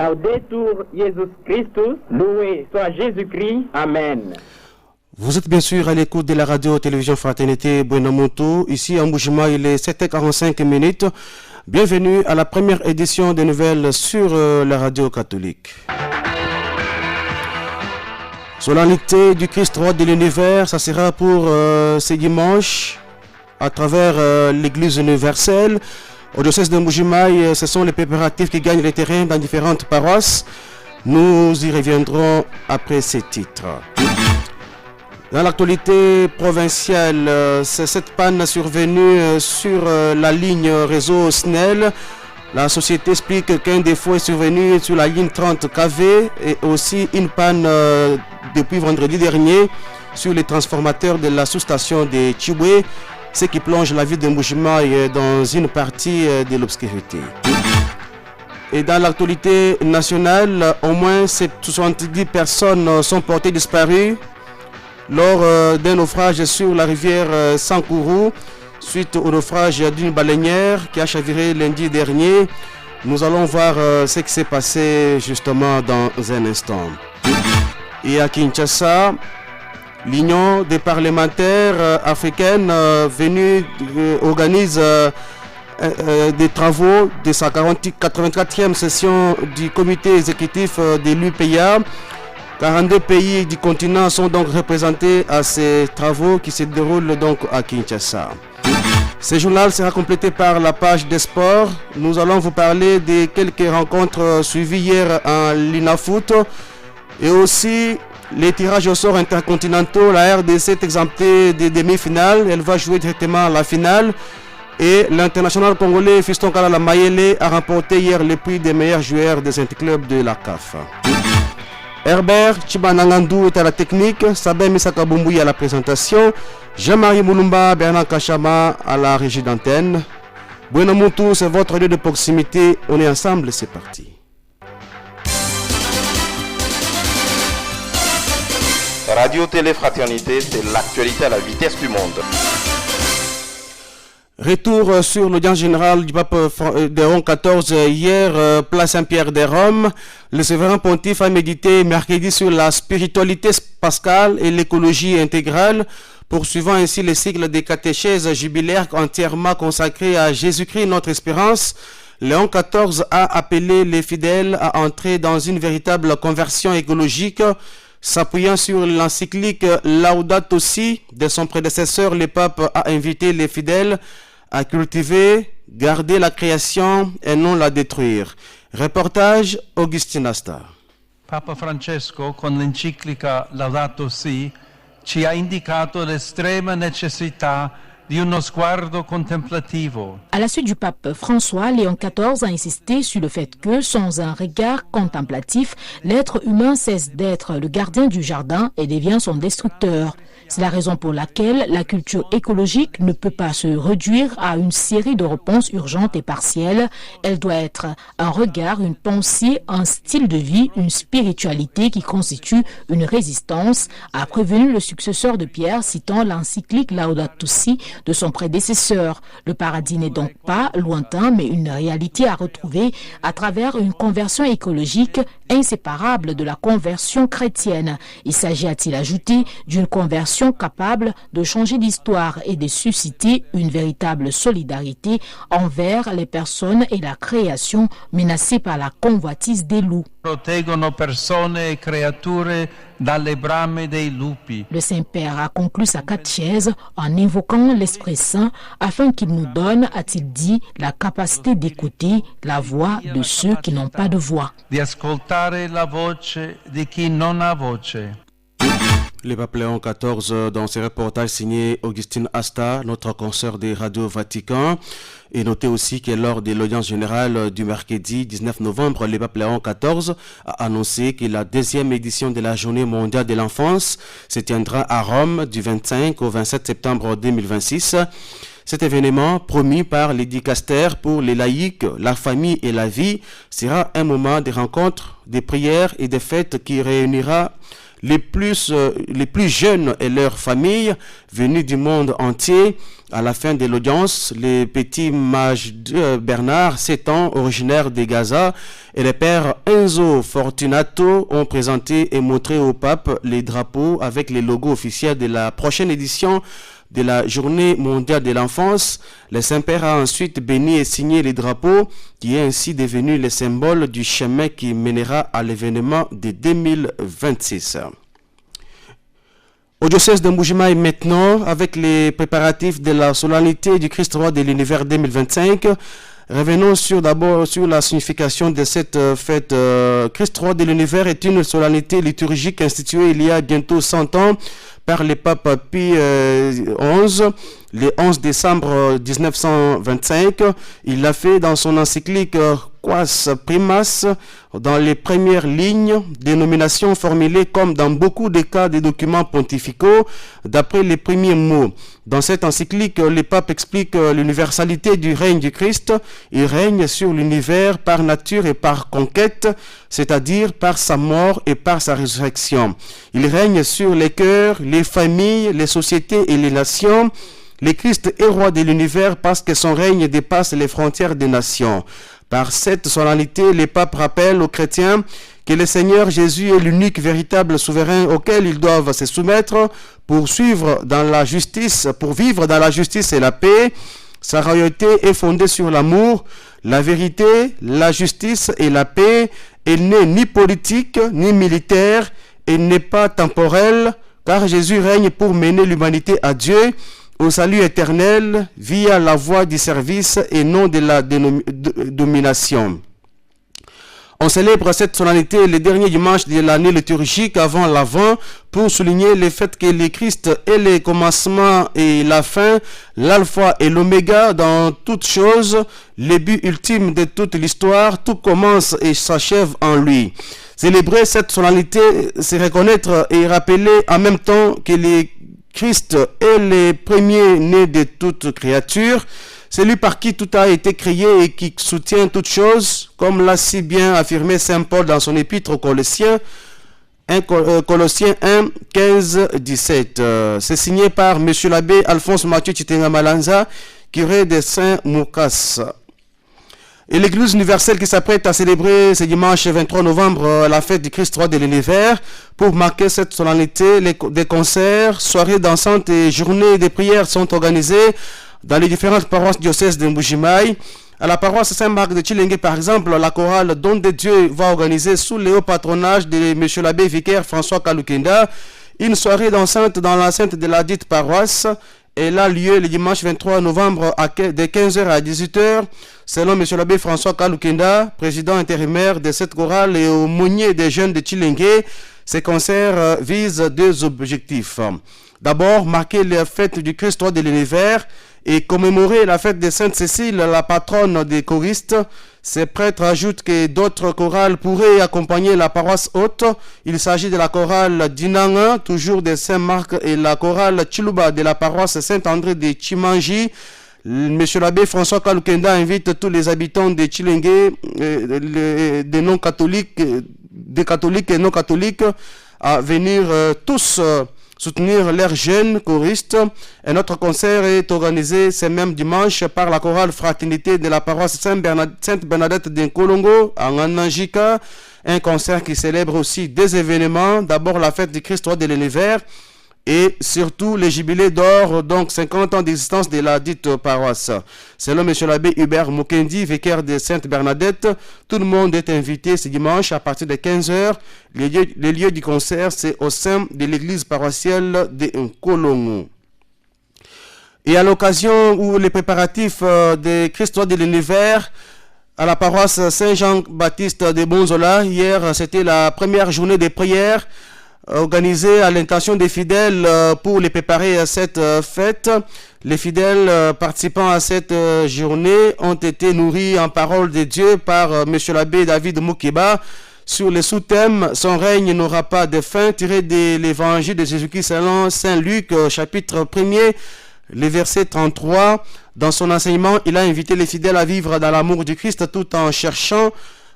Laudetur Jesus Christus, loué soit Jésus-Christ. Amen. Vous êtes bien sûr à l'écoute de la radio-télévision Fraternité Buenamonto. Ici à Mbuji-Mayi, il est 7h45 minutes. Bienvenue à la première édition des nouvelles sur la radio catholique. Solennité du Christ roi de l'univers, ça sera pour ce dimanche à travers l'église universelle. Au diocèse de Mbuji-Mayi, ce sont les préparatifs qui gagnent le terrain dans différentes paroisses. Nous y reviendrons après ces titres. Dans l'actualité provinciale, c'est cette panne survenue sur la ligne réseau SNEL. La société explique qu'un défaut est survenu sur la ligne 30 kV et aussi une panne depuis vendredi dernier sur les transformateurs de la sous-station de Chibwe, ce qui plonge la ville de Mbuji-Mayi dans une partie de l'obscurité. Et dans l'actualité nationale, au moins 70 personnes sont portées disparues lors d'un naufrage sur la rivière Sankourou, suite au naufrage d'une baleinière qui a chaviré lundi dernier. Nous allons voir ce qui s'est passé justement dans un instant. Et à Kinshasa, l'Union des parlementaires africaines venue organise des travaux de sa 84e session du comité exécutif de l'UPA. 42 pays du continent sont donc représentés à ces travaux qui se déroulent donc à Kinshasa. Ce journal sera complété par la page des sports. Nous allons vous parler de quelques rencontres suivies hier en Linafoot et aussi les tirages au sort intercontinentaux. La RDC est exemptée des demi-finales. Elle va jouer directement à la finale. Et l'international congolais Fiston Kalala Mayele a remporté hier le prix des meilleurs joueurs des interclubs de la CAF. Herbert Chibanangandou est à la technique, Sabin Misaka Bumbuyi à la présentation, Jean-Marie Moulumba, Bernard Kachama à la régie d'antenne. Buenamonto, c'est votre lieu de proximité. On est ensemble, c'est parti. Radio Télé Fraternité, c'est l'actualité à la vitesse du monde. Retour sur l'audience générale du pape Léon XIV hier, place Saint-Pierre de Rome. Le souverain pontife a médité mercredi sur la spiritualité pascale et l'écologie intégrale, poursuivant ainsi le cycle des catéchèses jubilaires entièrement consacrés à Jésus-Christ, notre espérance. Léon XIV a appelé les fidèles à entrer dans une véritable conversion écologique, s'appuyant sur l'encyclique Laudato Si de son prédécesseur. Le pape a invité les fidèles à cultiver, garder la création et non la détruire. Reportage Augustin Asta. Papa Francesco, con l'enciclica Laudato Si, ci ha indicato l'estrema necessità di uno sguardo contemplativo. À la suite du pape François, Léon XIV a insisté sur le fait que, sans un regard contemplatif, l'être humain cesse d'être le gardien du jardin et devient son destructeur. C'est la raison pour laquelle la culture écologique ne peut pas se réduire à une série de réponses urgentes et partielles. Elle doit être un regard, une pensée, un style de vie, une spiritualité qui constitue une résistance, a prévenu le successeur de Pierre, citant l'encyclique Laudato Si de son prédécesseur. Le paradis n'est donc pas lointain, mais une réalité à retrouver à travers une conversion écologique inséparable de la conversion chrétienne. Il s'agit, a-t-il ajouté, d'une conversion capable de changer l'histoire et de susciter une véritable solidarité envers les personnes et la création menacées par la convoitise des loups. Proteggono persone e creature dalle brame dei lupi. Le Saint-Père a conclu sa catéchèse en invoquant l'Esprit Saint afin qu'il nous donne, a-t-il dit, la capacité d'écouter la voix de ceux qui n'ont pas de voix. Di ascoltare la voce di chi non ha voce. Le pape Léon XIV, dans ses reportages signés Augustine Asta, notre consoeur des Radio Vatican, et notez aussi que lors de l'audience générale du mercredi 19 novembre, le pape Léon XIV a annoncé que la deuxième édition de la Journée mondiale de l'enfance se tiendra à Rome du 25 au 27 septembre 2026. Cet événement, promis par les dicastères pour les laïcs, la famille et la vie, sera un moment de rencontre, de prières et de fêtes qui réunira les plus jeunes et leurs familles venus du monde entier. À la fin de l'audience, les petits mages Bernard, 7 ans, originaire de Gaza, et le père Enzo Fortunato ont présenté et montré au pape les drapeaux avec les logos officiels de la prochaine édition de la Journée mondiale de l'enfance. Le Saint-Père a ensuite béni et signé les drapeaux, qui est ainsi devenu le symbole du chemin qui mènera à l'événement de 2026. Au diocèse de Mbuji-Mayi maintenant, avec les préparatifs de la solennité du Christ roi de l'univers 2025, revenons d'abord sur la signification de cette fête. Christ roi de l'univers est une solennité liturgique instituée il y a bientôt 100 ans par le pape Pie XI, le 11 décembre 1925. Il l'a fait dans son encyclique Quas Primas, dans les premières lignes, dénomination formulée comme dans beaucoup de cas des documents pontificaux, d'après les premiers mots. Dans cette encyclique, le pape explique l'universalité du règne du Christ. Il règne sur l'univers par nature et par conquête, c'est-à-dire par sa mort et par sa résurrection. Il règne sur les cœurs, les familles, les sociétés et les nations. Le Christ est roi de l'univers parce que son règne dépasse les frontières des nations. Par cette solennité, le pape rappelle aux chrétiens que le Seigneur Jésus est l'unique véritable souverain auquel ils doivent se soumettre pour vivre dans la justice et la paix. Sa royauté est fondée sur l'amour, la vérité, la justice et la paix. Elle n'est ni politique ni militaire, elle n'est pas temporelle, car Jésus règne pour mener l'humanité à Dieu, au salut éternel, via la voie du service et non de la domination. On célèbre cette solennité le dernier dimanche de l'année liturgique avant l'Avent pour souligner le fait que le Christ est le commencement et la fin, l'alpha et l'oméga dans toutes choses, le but ultime de toute l'histoire. Tout commence et s'achève en lui. Célébrer cette solennité, c'est reconnaître et rappeler en même temps que le Christ est le premier-né de toute créature, celui par qui tout a été créé et qui soutient toutes choses, comme l'a si bien affirmé Saint Paul dans son épître aux Colossiens, Colossiens 1, 15, 17. C'est signé par M. l'abbé Alphonse Mathieu Chitenga Malanza, curé de Saint-Moukas. Et l'Église universelle qui s'apprête à célébrer ce dimanche 23 novembre la fête du Christ roi de l'univers. Pour marquer cette solennité, des concerts, soirées dansantes et journées de prières sont organisées dans les différentes paroisses diocèses de Mbuji-Mayi. À la paroisse Saint-Marc de Tshilenge, par exemple, la chorale Don de Dieu va organiser sous le haut patronage de M. l'abbé vicaire François Kalukenda une soirée dansante dans l'enceinte de la dite paroisse. Elle a lieu le dimanche 23 novembre de 15h à 18h. Selon M. l'abbé François Kalukenda, président intérimaire de cette chorale et aumônier des jeunes de Tshilenge, ces concerts visent deux objectifs. D'abord, marquer la fête du Christ roi de l'univers et commémorer la fête de Sainte Cécile, la patronne des choristes. Ces prêtres ajoutent que d'autres chorales pourraient accompagner la paroisse haute. Il s'agit de la chorale d'Inanga, toujours de Saint-Marc, et la chorale Chiluba de la paroisse Saint-André de Chimanji. Monsieur l'abbé François Kalukenda invite tous les habitants de Tshilenge, des non-catholiques, des catholiques et non-catholiques, à venir tous soutenir leurs jeunes choristes. Un autre concert est organisé ce même dimanche par la chorale Fraternité de la paroisse Sainte-Bernadette d'Nkolongo à Ngananjika. Un concert qui célèbre aussi des événements. D'abord la fête du Christ roi de l'univers et surtout les jubilés d'or, donc 50 ans d'existence de la dite paroisse. Selon M. l'abbé Hubert Mukendi, vicaire de Sainte-Bernadette, tout le monde est invité ce dimanche à partir de 15h. Le lieu du concert, c'est au sein de l'église paroissiale de Nkolongo. Et à l'occasion où les préparatifs de Christ roi de l'univers à la paroisse Saint-Jean-Baptiste de Bonzola, hier c'était la première journée de prière organisée à l'intention des fidèles pour les préparer à cette fête. Les fidèles participant à cette journée ont été nourris en parole de Dieu par M. l'abbé David Mukiba sur le sous-thème « Son règne n'aura pas de fin » tiré de l'évangile de Jésus-Christ selon Saint Luc, chapitre 1er, le verset 33. Dans son enseignement, il a invité les fidèles à vivre dans l'amour du Christ tout en cherchant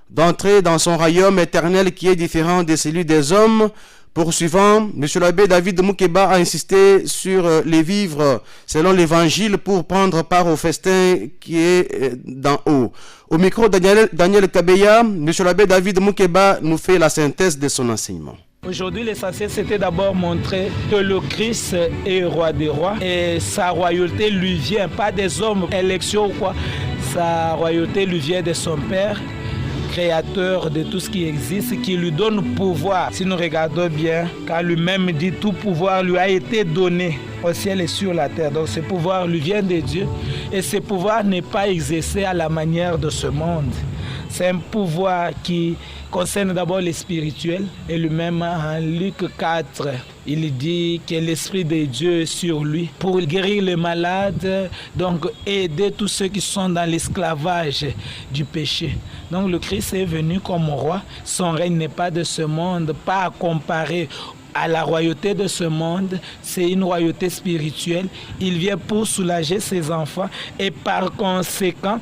d'entrer dans son royaume éternel qui est différent de celui des hommes. Poursuivant, M. l'abbé David Moukeba a insisté sur les vivres selon l'évangile pour prendre part au festin qui est d'en haut. Au micro Daniel Kabeya, M. l'abbé David Moukeba nous fait la synthèse de son enseignement. Aujourd'hui, l'essentiel, c'était d'abord montrer que le Christ est roi des rois et sa royauté lui vient, pas des hommes, élection ou quoi, sa royauté lui vient de son Père, créateur de tout ce qui existe, qui lui donne pouvoir. Si nous regardons bien, car lui-même dit tout pouvoir lui a été donné au ciel et sur la terre. Donc ce pouvoir lui vient de Dieu et ce pouvoir n'est pas exercé à la manière de ce monde. C'est un pouvoir qui concerne d'abord les spirituels et lui-même en Luc 4, il dit que l'Esprit de Dieu est sur lui pour guérir les malades, donc aider tous ceux qui sont dans l'esclavage du péché. Donc le Christ est venu comme roi, son règne n'est pas de ce monde, pas à comparer à la royauté de ce monde, c'est une royauté spirituelle. Il vient pour soulager ses enfants et par conséquent,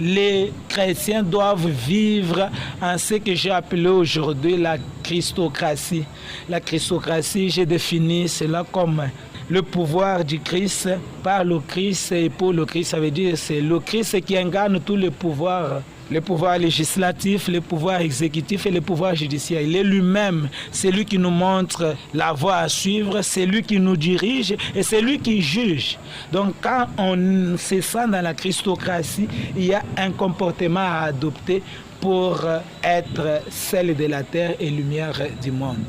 les chrétiens doivent vivre en ce que j'ai appelé aujourd'hui la christocratie. La christocratie, j'ai défini cela comme le pouvoir du Christ par le Christ et pour le Christ. Ça veut dire que c'est le Christ qui incarne tous les pouvoirs. Le pouvoir législatif, le pouvoir exécutif et le pouvoir judiciaire. Il est lui-même, c'est lui qui nous montre la voie à suivre, c'est lui qui nous dirige et c'est lui qui juge. Donc quand on se sent dans la christocratie, il y a un comportement à adopter pour être sel de la terre et lumière du monde.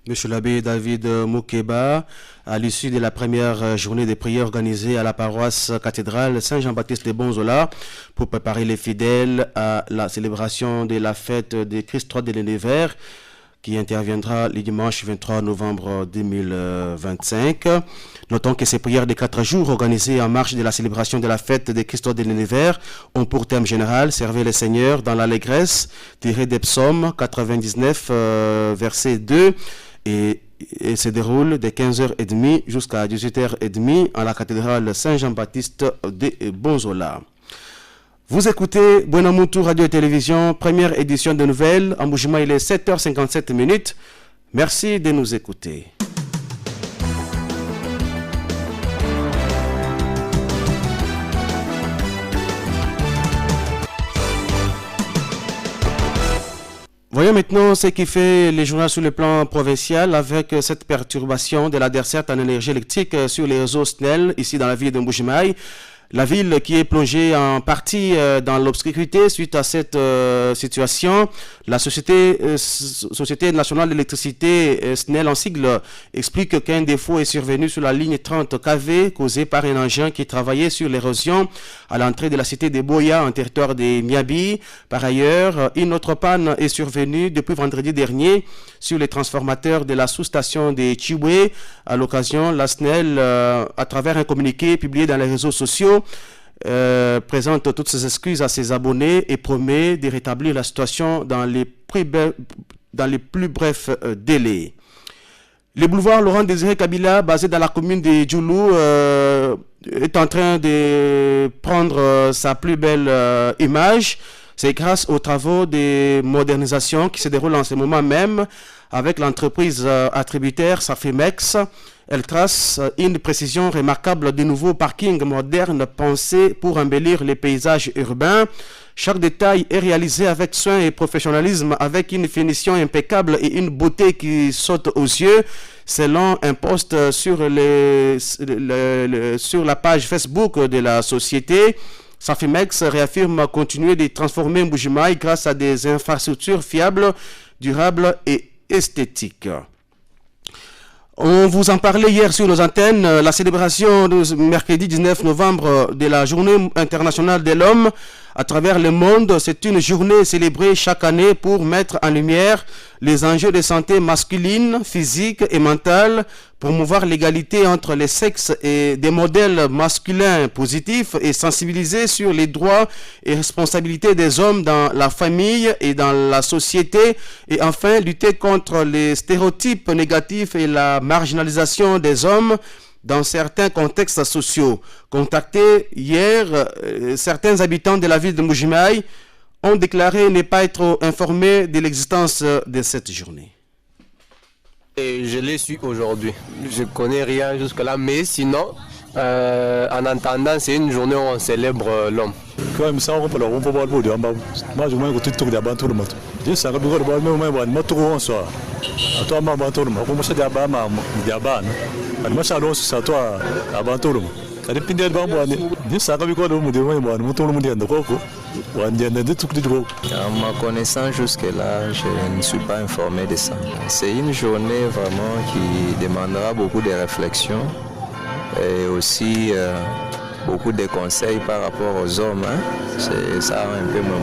Monsieur l'abbé David Moukeba, à l'issue de la première journée de prière organisée à la paroisse cathédrale Saint-Jean-Baptiste de Bonzola pour préparer les fidèles à la célébration de la fête du Christ roi de l'univers qui interviendra le dimanche 23 novembre 2025. Notons que ces prières de 4 jours organisées en marge de la célébration de la fête des Christ roi de l'univers ont pour thème général « Servez le Seigneur dans l'allégresse » tiré des psaumes 99, verset 2 et se déroule de 15h30 jusqu'à 18h30 à la cathédrale Saint-Jean-Baptiste de Bonzola. Vous écoutez Buenamutu Radio et Télévision, première édition de nouvelles. En Mbuji Mayi, il est 7h57. Merci de nous écouter. Voyons maintenant ce qui fait les journaux sur le plan provincial avec cette perturbation de la desserte en énergie électrique sur les réseaux SNEL ici dans la ville de Mbuji Mayi. La ville qui est plongée en partie dans l'obscurité suite à cette situation, la Société nationale d'électricité, SNEL en sigle, explique qu'un défaut est survenu sur la ligne 30 kV causé par un engin qui travaillait sur l'érosion à l'entrée de la cité de Boya en territoire de Miabi. Par ailleurs, une autre panne est survenue depuis vendredi dernier sur les transformateurs de la sous-station de Chiwe. À l'occasion, la SNEL, à travers un communiqué publié dans les réseaux sociaux, présente toutes ses excuses à ses abonnés et promet de rétablir la situation dans les plus brefs délais. Le boulevard Laurent-Désiré Kabila, basé dans la commune de Djoulou, est en train de prendre sa plus belle image. C'est grâce aux travaux de modernisation qui se déroulent en ce moment même avec l'entreprise attributaire Safimex. Elle trace une précision remarquable de nouveaux parkings modernes pensés pour embellir les paysages urbains. Chaque détail est réalisé avec soin et professionnalisme, avec une finition impeccable et une beauté qui saute aux yeux. Selon un post sur la page Facebook de la société, Safimex réaffirme continuer de transformer Mbuji Mayi grâce à des infrastructures fiables, durables et esthétiques. On vous en parlait hier sur nos antennes, la célébration du mercredi 19 novembre de la Journée internationale de l'homme à travers le monde. C'est une journée célébrée chaque année pour mettre en lumière les enjeux de santé masculine, physique et mentale, promouvoir l'égalité entre les sexes et des modèles masculins positifs et sensibiliser sur les droits et responsabilités des hommes dans la famille et dans la société et enfin lutter contre les stéréotypes négatifs et la marginalisation des hommes dans certains contextes sociaux. Contactés hier, certains habitants de la ville de Mbuji Mayi ont déclaré ne pas être informés de l'existence de cette journée. Et je l'ai su aujourd'hui. Je connais rien jusque-là, mais sinon, en entendant, c'est une journée où on célèbre l'homme. À ma connaissance, jusque-là, je ne suis pas informé de ça. C'est une journée vraiment qui demandera beaucoup de réflexion et aussi beaucoup de conseils par rapport aux hommes. C'est ça un peu mon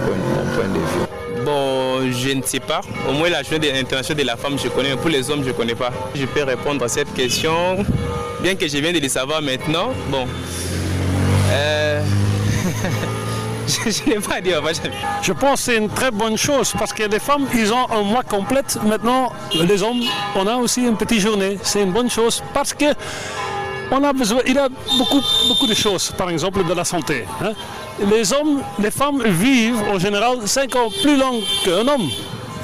point de vue. Bon, je ne sais pas. Au moins la journée internationale de la femme, je connais. Pour les hommes, je ne connais pas. Je peux répondre à cette question, bien que je viens de le savoir maintenant. Bon. Je n'ai pas à dire. Je pense que c'est une très bonne chose parce que les femmes, ils ont un mois complet. Maintenant, les hommes, on a aussi une petite journée. C'est une bonne chose parce que on a besoin, il y a beaucoup de choses, par exemple de la santé. Les hommes, les femmes vivent en général 5 ans plus long qu'un homme.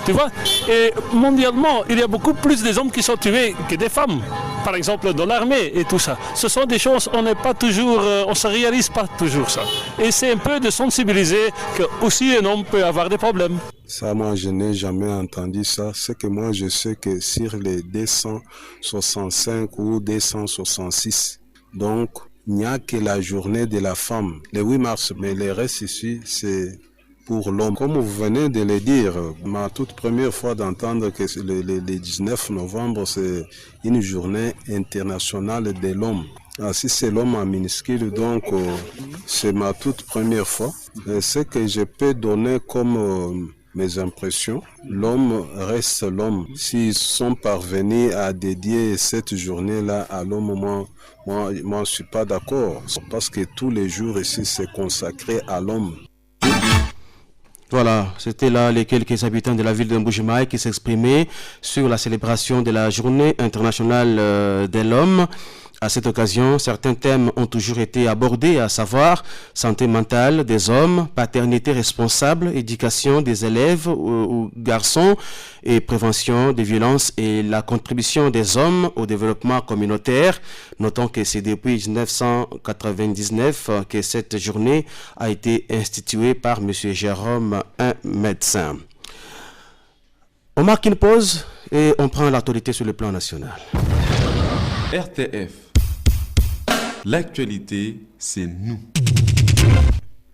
Tu vois? Et mondialement, il y a beaucoup plus d'hommes qui sont tués que des femmes. Par exemple, dans l'armée et tout ça. Ce sont des choses, on n'est pas toujours, on ne se réalise pas toujours ça. Et c'est un peu de sensibiliser que aussi un homme peut avoir des problèmes. Ça, moi, je n'ai jamais entendu ça. C'est que moi, je sais que sur les 265 ou 266, donc, il n'y a que la journée de la femme, le 8 mars, mais le reste ici, c'est pour l'homme. Comme vous venez de le dire, ma toute première fois d'entendre que le 19 novembre, c'est une journée internationale de l'homme. Si c'est l'homme en minuscule, donc c'est ma toute première fois. Ce que je peux donner comme mes impressions, l'homme reste l'homme. S'ils sont parvenus à dédier cette journée-là à l'homme, moi, je ne suis pas d'accord. Parce que tous les jours ici, c'est consacré à l'homme. Voilà, c'était là les quelques habitants de la ville de Mbuji-Mayi qui s'exprimaient sur la célébration de la Journée internationale de l'homme. À cette occasion, certains thèmes ont toujours été abordés, à savoir santé mentale des hommes, paternité responsable, éducation des élèves ou garçons et prévention des violences et la contribution des hommes au développement communautaire. Notons que c'est depuis 1999 que cette journée a été instituée par M. Jérôme, un médecin. On marque une pause et on prend l'autorité sur le plan national. RTF. L'actualité, c'est nous.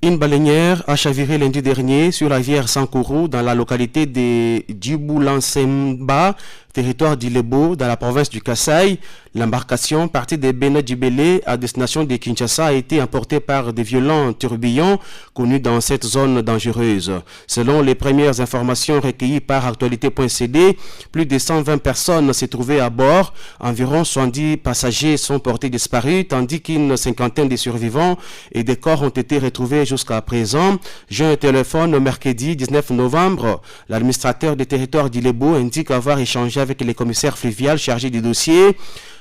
Une baleinière a chaviré lundi dernier sur la rivière Sankourou dans la localité de Djiboulansemba, territoire d'Ilebo, dans la province du Kasaï. L'embarcation partie de Bénin Djibélé à destination de Kinshasa a été emportée par des violents tourbillons connus dans cette zone dangereuse. Selon les premières informations recueillies par Actualité.cd, plus de 120 personnes s'est trouvées à bord. Environ 70 passagers sont portés disparus, tandis qu'une cinquantaine de survivants et des corps ont été retrouvés jusqu'à présent. J'ai un téléphone mercredi 19 novembre. L'administrateur des territoires d'Ilebo indique avoir échangé avec les commissaires fluviales chargés du dossier.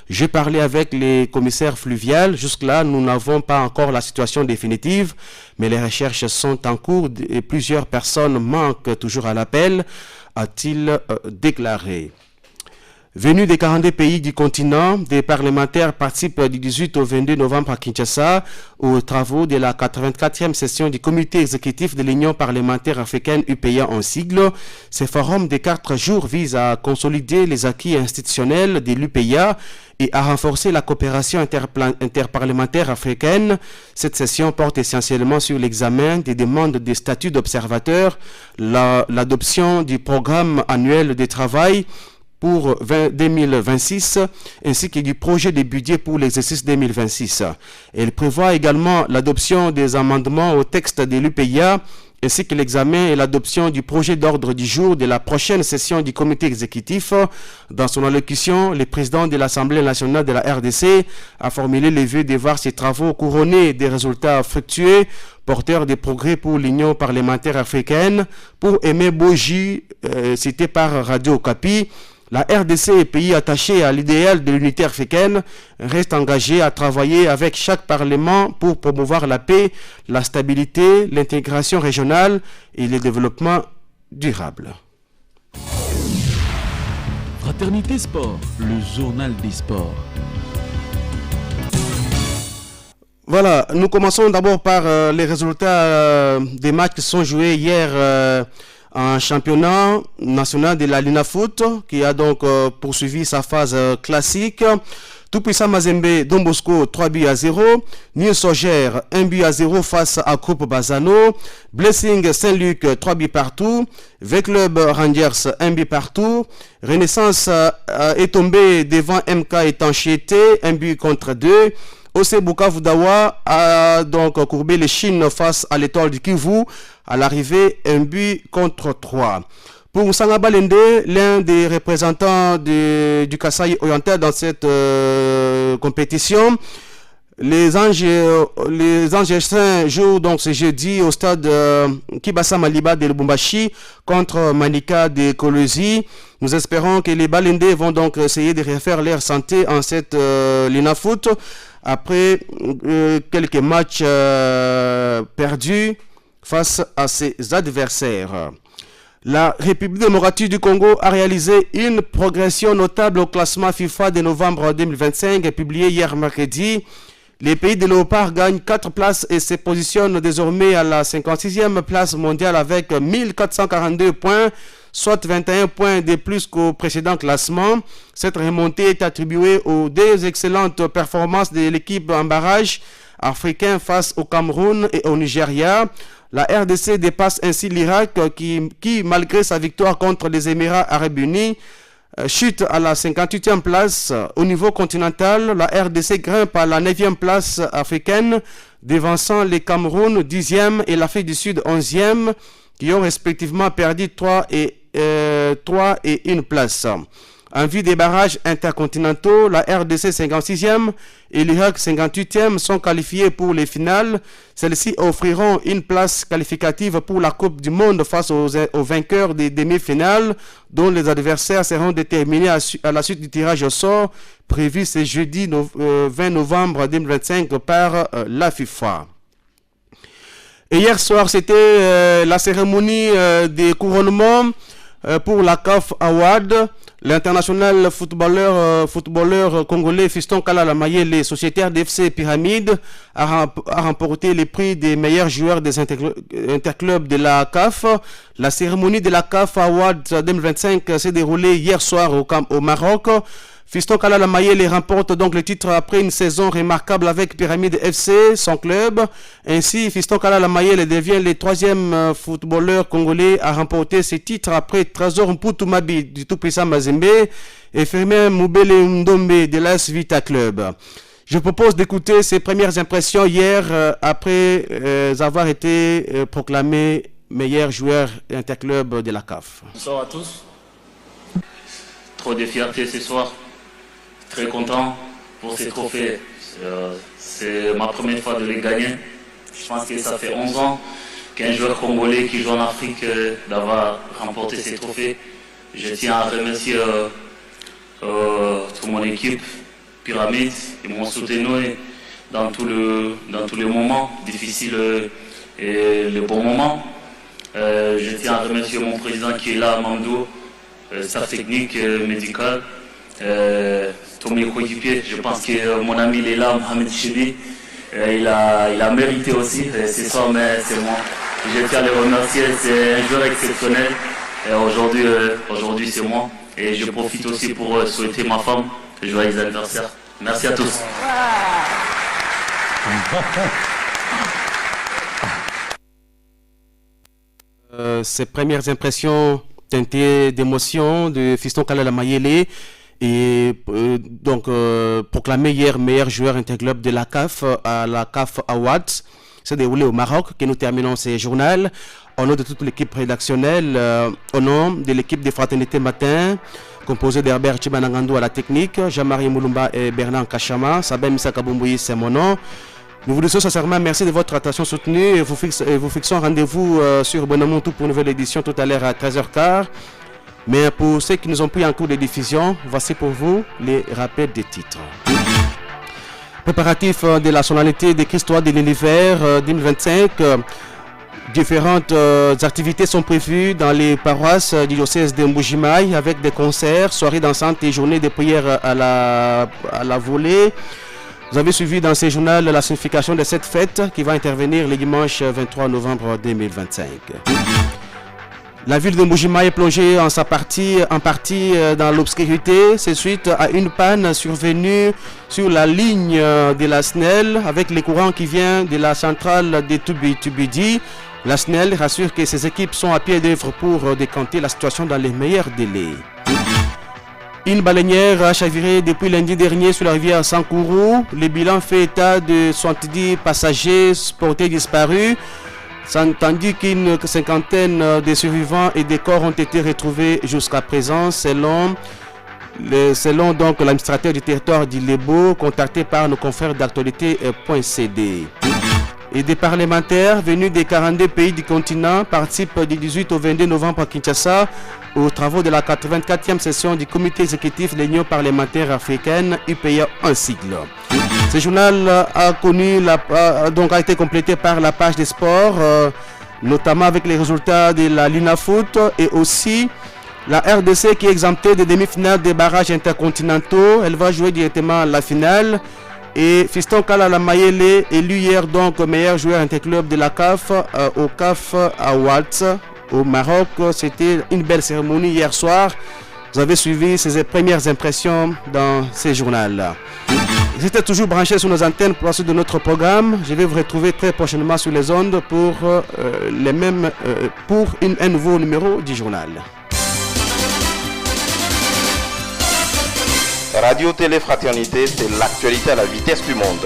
J'ai parlé avec les commissaires fluviales. Jusque-là, nous n'avons pas encore la situation définitive, mais les recherches sont en cours et plusieurs personnes manquent toujours à l'appel, a-t-il déclaré. Venus des 42 pays du continent, des parlementaires participent du 18 au 22 novembre à Kinshasa aux travaux de la 84e session du comité exécutif de l'Union parlementaire africaine UPA en sigle. Ce forum de 4 jours vise à consolider les acquis institutionnels de l'UPA et à renforcer la coopération interparlementaire africaine. Cette session porte essentiellement sur l'examen des demandes de statut d'observateur, l'adoption du programme annuel de travail pour 2026 ainsi que du projet de budget pour l'exercice 2026. Elle prévoit également l'adoption des amendements au texte de l'UPA ainsi que l'examen et l'adoption du projet d'ordre du jour de la prochaine session du comité exécutif. Dans son allocution, le président de l'Assemblée nationale de la RDC a formulé le vœu de voir ces travaux couronnés des résultats fructueux, porteurs de progrès pour l'Union parlementaire africaine. Pour Aimé Boji, cité par Radio Okapi, la RDC, pays attaché à l'idéal de l'unité africaine, reste engagée à travailler avec chaque parlement pour promouvoir la paix, la stabilité, l'intégration régionale et le développement durable. Fraternité Sport, le journal des sports. Voilà, nous commençons d'abord par les résultats des matchs qui sont joués hier en championnat national de la Linafoot, qui a donc poursuivi sa phase classique. Tout-Puissant Mazembe, Don Bosco, 3-0. New Sogère, 1-0 face à Coupe Bazano. Blessing Saint-Luc, 3 partout. V-Club Rangers, 1 partout. Renaissance est tombé devant MK Étanchéité, 1-2. OC Bukavu Dawa a donc courbé les chines face à l'Étoile du Kivu à l'arrivée 1-3. Pour Sangaba Lende, l'un des représentants du Kasaï oriental dans cette compétition, les Anges Saints jouent donc ce jeudi au stade Kibasa Maliba de Lubumbashi contre Manika de Kolosi. Nous espérons que les Balendais vont donc essayer de refaire leur santé en cette Linafoot après quelques matchs perdus face à ses adversaires. La République démocratique du Congo a réalisé une progression notable au classement FIFA de novembre 2025 publié hier mercredi. Les pays de Léopard gagnent 4 places et se positionnent désormais à la 56e place mondiale avec 1442 points, soit 21 points de plus qu'au précédent classement. Cette remontée est attribuée aux 2 excellentes performances de l'équipe en barrage africain face au Cameroun et au Nigeria. La RDC dépasse ainsi l'Irak qui, malgré sa victoire contre les Émirats Arabes Unis, chute à la 58e place. Au niveau continental, la RDC grimpe à la 9e place africaine, devançant les Cameroun 10e et l'Afrique du Sud 11e, qui ont respectivement perdu 3 et 1 place. En vue des barrages intercontinentaux, la RDC 56e et l'Irak 58e sont qualifiés pour les finales. Celles-ci offriront une place qualificative pour la Coupe du Monde face aux vainqueurs des demi-finales, dont les adversaires seront déterminés à la suite du tirage au sort prévu ce jeudi 20 novembre 2025 par la FIFA. Et hier soir, c'était la cérémonie des couronnements pour la CAF Award. L'international footballeur congolais Fiston Kalala Mayele, sociétaire d'FC Pyramide, a remporté les prix des meilleurs joueurs des interclubs de la CAF. La cérémonie de la CAF Award 2025 s'est déroulée hier soir au Maroc. Fiston Kalala Mayele remporte donc le titre après une saison remarquable avec Pyramide FC, son club. Ainsi, Fiston Kalala Mayele devient le 3e footballeur congolais à remporter ce titre après Trésor Mputumabi du Tout-Puissant Mazembe et Firmin Moubele Ndombe de l'AS Vita Club. Je propose d'écouter ses premières impressions hier après avoir été proclamé meilleur joueur interclub de la CAF. Bonsoir à tous. Trop de fierté ce soir. Très content pour ces trophées. C'est ma première fois de les gagner. Je pense que ça fait 11 ans qu'un joueur congolais qui joue en Afrique d'avoir remporté ces trophées. Je tiens à remercier toute mon équipe, Pyramide, ils m'ont soutenu dans tous les moments difficiles et les bons moments. Je tiens à remercier mon président qui est là, Mamdou, staff technique, médical. Tous mes coéquipiers, je pense que mon ami il est là, Mohamed Chibi, il a mérité aussi, c'est ça, mais c'est moi. Je tiens à les remercier, c'est un joueur exceptionnel. Et aujourd'hui c'est moi. Et je profite aussi pour souhaiter ma femme joyeux anniversaire. Merci à tous. Ses premières impressions teintées d'émotion de Fiston Kalala Mayele et donc proclamé hier meilleur joueur interclub de la CAF à la CAF Awards. C'est déroulé au Maroc que nous terminons ce journal. Au nom de toute l'équipe rédactionnelle, au nom de l'équipe de Fraternité Matin, composée d'Herbert Chibanangando à la technique, Jean-Marie Moulumba et Bernard Kachama, Sabem Sakaboumbouyi, c'est mon nom. Nous vous disons sincèrement merci de votre attention soutenue et vous fixons rendez-vous sur Bonamoutou pour une nouvelle édition tout à l'heure à 13h15. Mais pour ceux qui nous ont pris en cours de diffusion, voici pour vous les rappels des titres. Préparatif de la solennité des Christois de l'univers 2025. Différentes activités sont prévues dans les paroisses du diocèse de Mbuji-Mayi avec des concerts, soirées dansantes et journées de prière à la volée. Vous avez suivi dans ces journaux la signification de cette fête qui va intervenir le dimanche 23 novembre 2025. La ville de Mbuji-Mayi est plongée en partie dans l'obscurité. C'est suite à une panne survenue sur la ligne de la SNEL avec les courants qui viennent de la centrale de Tubidi. La SNEL rassure que ses équipes sont à pied d'œuvre pour décanter la situation dans les meilleurs délais. Une baleinière a chaviré depuis lundi dernier sur la rivière Sankourou. Le bilan fait état de 70 passagers portés disparus, tandis qu'une cinquantaine de survivants et des corps ont été retrouvés jusqu'à présent, selon donc l'administrateur du territoire d'Ilebo, contacté par nos confrères d'actualité.cd. Et des parlementaires venus des 42 pays du continent participent du 18 au 22 novembre à Kinshasa aux travaux de la 84e session du comité exécutif de l'Union parlementaire africaine, UPA en sigle. Ce journal a été complété par la page des sports, notamment avec les résultats de la Linafoot et aussi la RDC qui est exemptée des demi-finales des barrages intercontinentaux. Elle va jouer directement la finale. Et Fiston Kalala Mayele, élu hier donc meilleur joueur interclub de la CAF au CAF Awards au Maroc. C'était une belle cérémonie hier soir. Vous avez suivi ses premières impressions dans ces journaux-là. Vous êtes toujours branchés sur nos antennes pour la suite de notre programme. Je vais vous retrouver très prochainement sur les ondes pour un nouveau numéro du journal. Radio Télé Fraternité, c'est l'actualité à la vitesse du monde.